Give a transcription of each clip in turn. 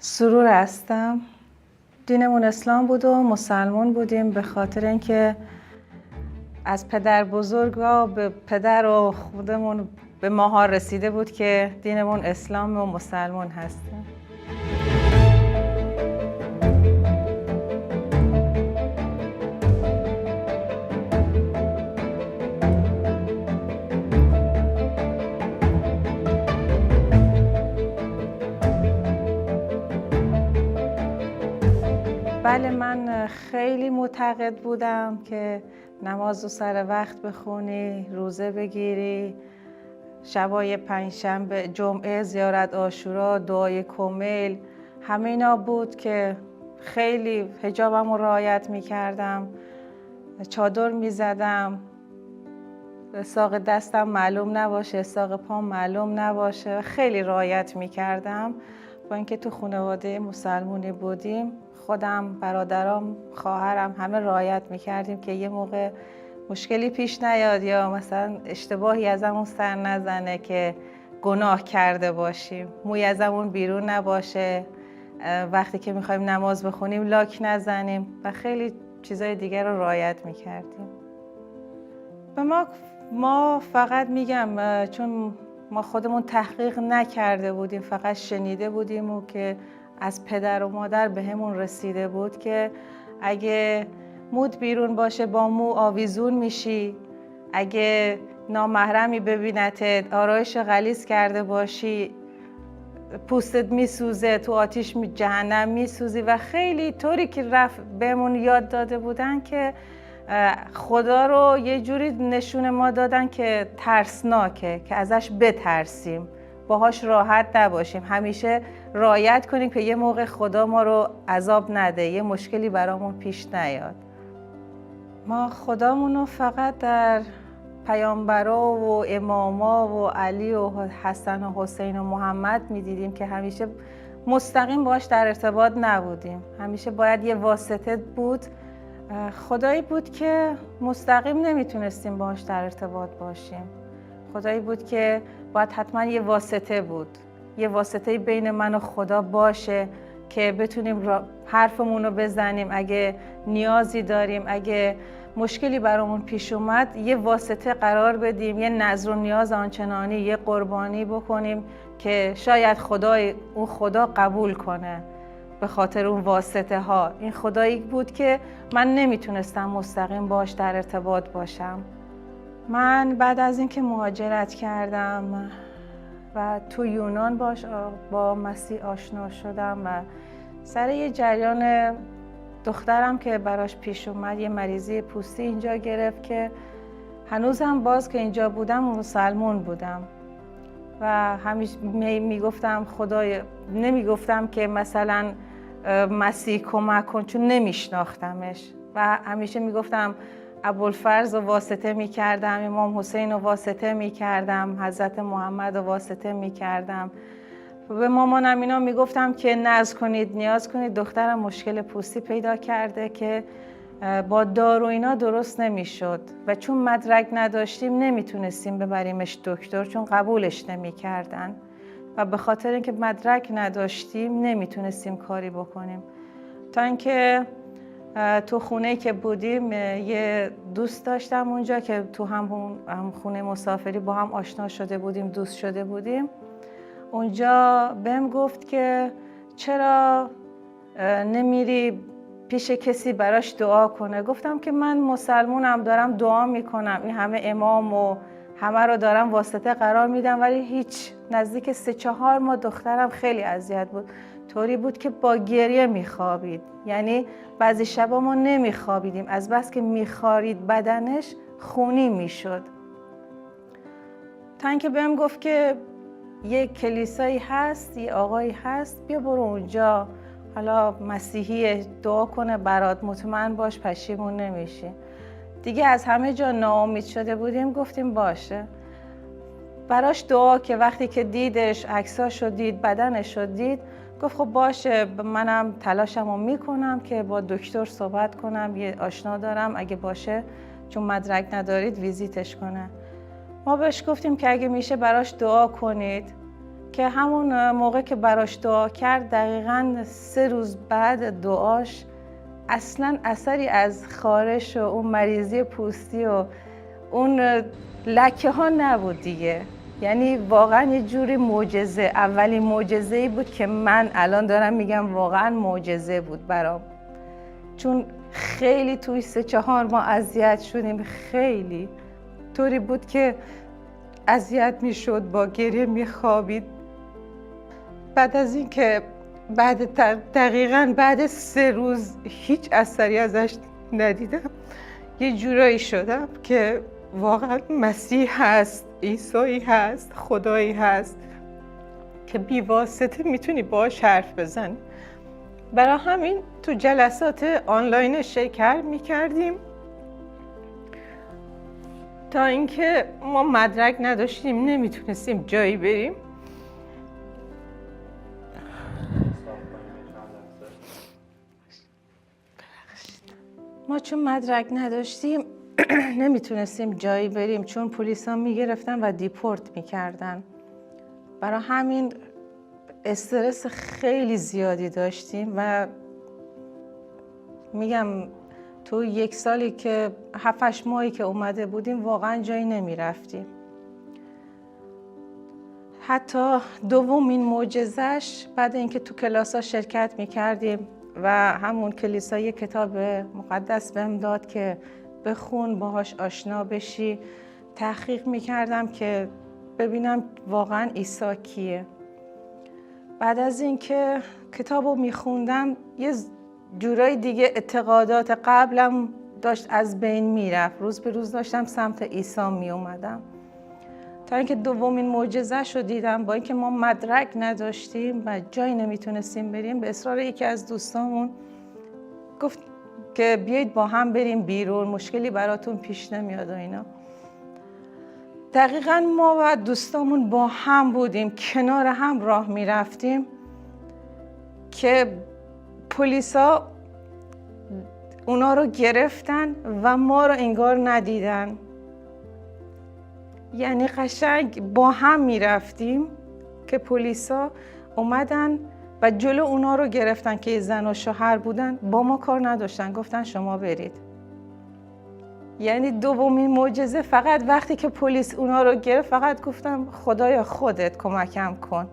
سرور هستم. دینمون اسلام بود و مسلمون بودیم به خاطر اینکه از پدر بزرگا به پدر و خودمون به ماها رسیده بود که دینمون اسلام و مسلمون هستیم. بله، من خیلی معتقد بودم که نماز رو سر وقت بخونی، روزه بگیری، شبای پنجشنبه، جمعه، زیارت عاشورا، دعای کمیل، همه اینا بود که خیلی حجابم رو رعایت میکردم، چادر میزدم، ساق دستم معلوم نباشه، ساق پام معلوم نباشه، خیلی رعایت میکردم. با اینکه تو خانواده مسلمونی بودیم، خودم، برادرام، خواهرم همه رعایت میکردیم که یه موقع مشکلی پیش نیاد یا مثلا اشتباهی ازمون سر نزنه که گناه کرده باشیم، موی ازمون بیرون نباشه، وقتی که میخوایم نماز بخونیم لاک نزنیم و خیلی چیزای دیگر رو رعایت میکردیم. و ما فقط میگم چون ما خودمون تحقیق نکرده بودیم، فقط شنیده بودیم و که از پدر و مادر به همون رسیده بود که اگه موت بیرون باشه با مو آویزون میشی، اگه نامحرمی ببینتت، آرایش غلیظ کرده باشی، پوستت میسوزه، تو آتیش جهنم میسوزی و خیلی طوری که رفت بهمون یاد داده بودن که خدا رو یه جوری نشون ما دادن که ترسناکه، که ازش بترسیم، باهاش راحت نباشیم، همیشه رعایت کنیم که یه موقع خدا ما رو عذاب نده، یه مشکلی برامون پیش نیاد. ما خدامون رو فقط در پیامبرا و اماما و علی و حسن و حسین و محمد میدیدیم که همیشه مستقیم باهاش در ارتباط نبودیم، همیشه باید یه واسطه بود، خدایی بود که مستقیم نمیتونستیم باهاش در ارتباط باشیم، خدایی بود که باید حتما یه واسطه بود، یه واسطه بین من و خدا باشه که بتونیم حرفمون رو بزنیم، اگه نیازی داریم، اگه مشکلی برامون پیش اومد یه واسطه قرار بدیم، یه نذر و نیاز آنچنانی، یه قربانی بکنیم که شاید اون خدا قبول کنه به خاطر اون واسطه ها. این خدایی بود که من نمیتونستم مستقیم باش در ارتباط باشم. من بعد از اینکه مهاجرت کردم و تو یونان با مسیح آشنا شدم و سر یه جریان دخترم که براش پیش اومد، یه مریضی پوستی اینجا گرفت که هنوزم باز که اینجا بودم مسلمون بودم و همیشه میگفتم خدای، نمیگفتم که مثلا مسیح کمک کن چون نمیشناختمش و همیشه میگفتم ابوالفرز رو واسطه میکردم، امام حسین رو واسطه میکردم، حضرت محمد رو واسطه میکردم. به مامانم اینا میگفتم که نذر کنید، نیاز کنید، دخترم مشکل پوستی پیدا کرده که با دارو اینا درست نمیشد و چون مدرک نداشتیم نمیتونستیم ببریمش دکتر چون قبولش نمیکردن و به خاطر اینکه مدرک نداشتیم نمیتونستیم کاری بکنیم. تا اینکه تو خونه که بودیم یه دوست داشتم اونجا که تو هم خونه مسافری با هم آشنا شده بودیم، دوست شده بودیم. اونجا بهم گفت که چرا نمیری پیش کسی براش دعا کنه. گفتم که من مسلمونم، دارم دعا میکنم، این همه امام و همه رو دارم واسطه قرار میدم، ولی هیچ. نزدیک 3-4 ماه دخترم خیلی اذیت بود، طوری بود که با گریه میخوابید، یعنی بعضی شبا ما نمیخوابیدیم، از بس که میخارید بدنش خونی میشد. تا اینکه بهم گفت که یه کلیسایی هست، یه آقایی هست، بیا برو اونجا، حالا مسیحی، دعا کنه برات، مطمئن باش پشیمون نمیشی. دیگه از همه جا ناامید شده بودیم، گفتیم باشه. براش دعا که وقتی که دیدش، عکساشو دید، بدنشو دید، گفت خب باشه، منم تلاشمو میکنم که با دکتر صحبت کنم، یه آشنا دارم، اگه باشه چون مدرک ندارید ویزیتش کنه. ما بهش گفتیم که اگه میشه براش دعا کنید که همون موقع که براش دعا کرد دقیقاً 3 روز بعد دعاش اصلاً اثری از خارش و اون مریضی پوستی و اون لکه ها نبود دیگه. یعنی واقعاً یه جوری معجزه، اولین معجزه‌ای بود که من الان دارم میگم واقعاً معجزه بود برام، چون خیلی توی 3-4 ماه اذیت شدیم. خیلی طوری بود که اذیت میشد، با گریه میخوابید. بعد از این که دقیقاً بعد 3 روز هیچ اثری ازش ندیدم، یه جورایی شدم که واقعا مسیح هست، عیسی هست، خدایی هست که بی واسطه میتونی باهاش حرف بزنی. برای همین تو جلسات آنلاین شرکت میکردیم تا اینکه ما مدرک نداشتیم، نمیتونستیم جایی بریم. ما چون مدرک نداشتیم نمیتونستیم جایی بریم، چون پلیسا میگرفتن و دیپورت میکردن. برای همین استرس خیلی زیادی داشتیم و میگم تو 1 سالی که 7-8 ماهی که اومده بودیم واقعا جایی نمیرفتیم. حتی دومین معجزش بعد اینکه تو کلاس‌ها شرکت میکردیم و همون کلیسا یه کتاب مقدس بهم داد که بخون، باهاش آشنا بشی. تحقیق میکردم که ببینم واقعا عیسی کیه. بعد از اینکه کتابو میخوندم یه جورای دیگه اعتقادات قبلم داشت از بین میرفت. روز به روز داشتم سمت عیسی میومدم تا اینکه دومین معجزه‌شو دیدم. با اینکه ما مدرک نداشتیم و جایی نمیتونستیم بریم، به اصرار یکی از دوستامون گفت که بیایید با هم بریم بیرون، مشکلی براتون پیش نمیاد و اینا. دقیقاً ما و دوستامون با هم بودیم، کنار هم راه میرفتیم که پلیسا اونا رو گرفتن و ما رو انگار ندیدن. یعنی قشنگ با هم میرفتیم که پلیسا اومدن و جلو اونا رو گرفتن که زن و شوهر بودن، با ما کار نداشتن، گفتن شما برید. یعنی دومین معجزه فقط وقتی که پلیس اونا رو گرفت فقط گفتم خدایا خودت کمکم کن،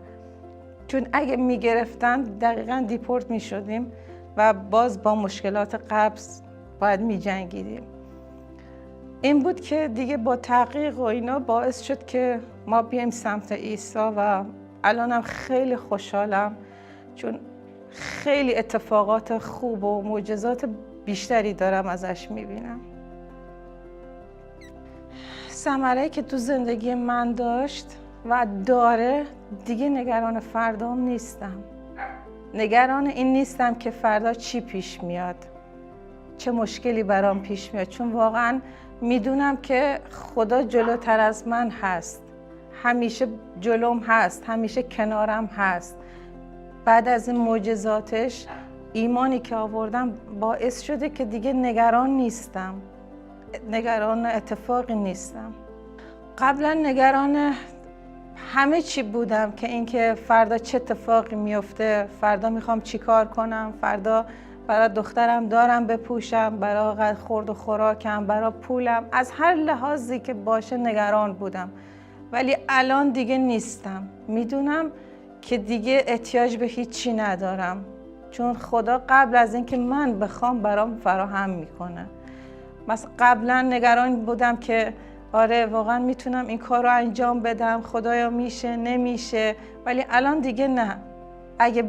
چون اگه میگرفتن دقیقاً دیپورت میشدیم و باز با مشکلات قبض باید میجنگیدیم. این بود که دیگه با تحقیق و اینا باعث شد که ما بیایم سمت عیسی و الانم خیلی خوشحالم، چون خیلی اتفاقات خوب و معجزات بیشتری دارم ازش میبینم. ثمره‌ای که تو زندگی من داشت و داره، دیگه نگران فردام نیستم. نگران این نیستم که فردا چی پیش میاد، چه مشکلی برام پیش میاد، چون واقعا میدونم که خدا جلوتر از من هست، همیشه جلوم هست، همیشه کنارم هست. بعد از این معجزاتش ایمانی که آوردم باعث شده که دیگه نگران نیستم، نگران اتفاقی نیستم. قبلا نگران همه چی بودم که اینکه فردا چه اتفاقی میفته، فردا میخوام چی کار کنم، فردا برای دخترم دارم بپوشم، برای خورد و خوراکم، برای پولم، از هر لحاظی که باشه نگران بودم. ولی الان دیگه نیستم. میدونم که دیگه احتیاج به هیچی ندارم، چون خدا قبل از اینکه من بخوام برام فراهم میکنه. مثلا قبلا نگران بودم که آره واقعا میتونم این کار رو انجام بدم، خدایا میشه نمیشه، ولی الان دیگه نه. اگه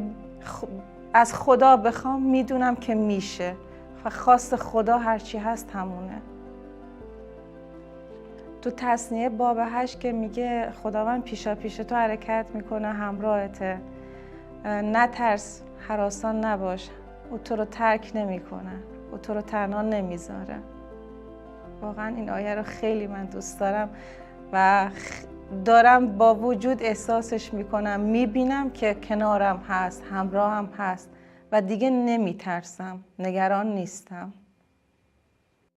از خدا بخوام میدونم که میشه و خواست خدا هرچی هست همونه. تو تثنیه باب 8 که میگه خداوند پیشا پیش تو حرکت میکنه، همراهته، نترس، هراسان نباش، او تو رو ترک نمیکنه، او تو رو تنها نمیذاره. واقعا این آیه رو خیلی من دوست دارم و دارم با وجود احساسش میکنم، میبینم که کنارم هست، همراهم هست و دیگه نمیترسم، نگران نیستم.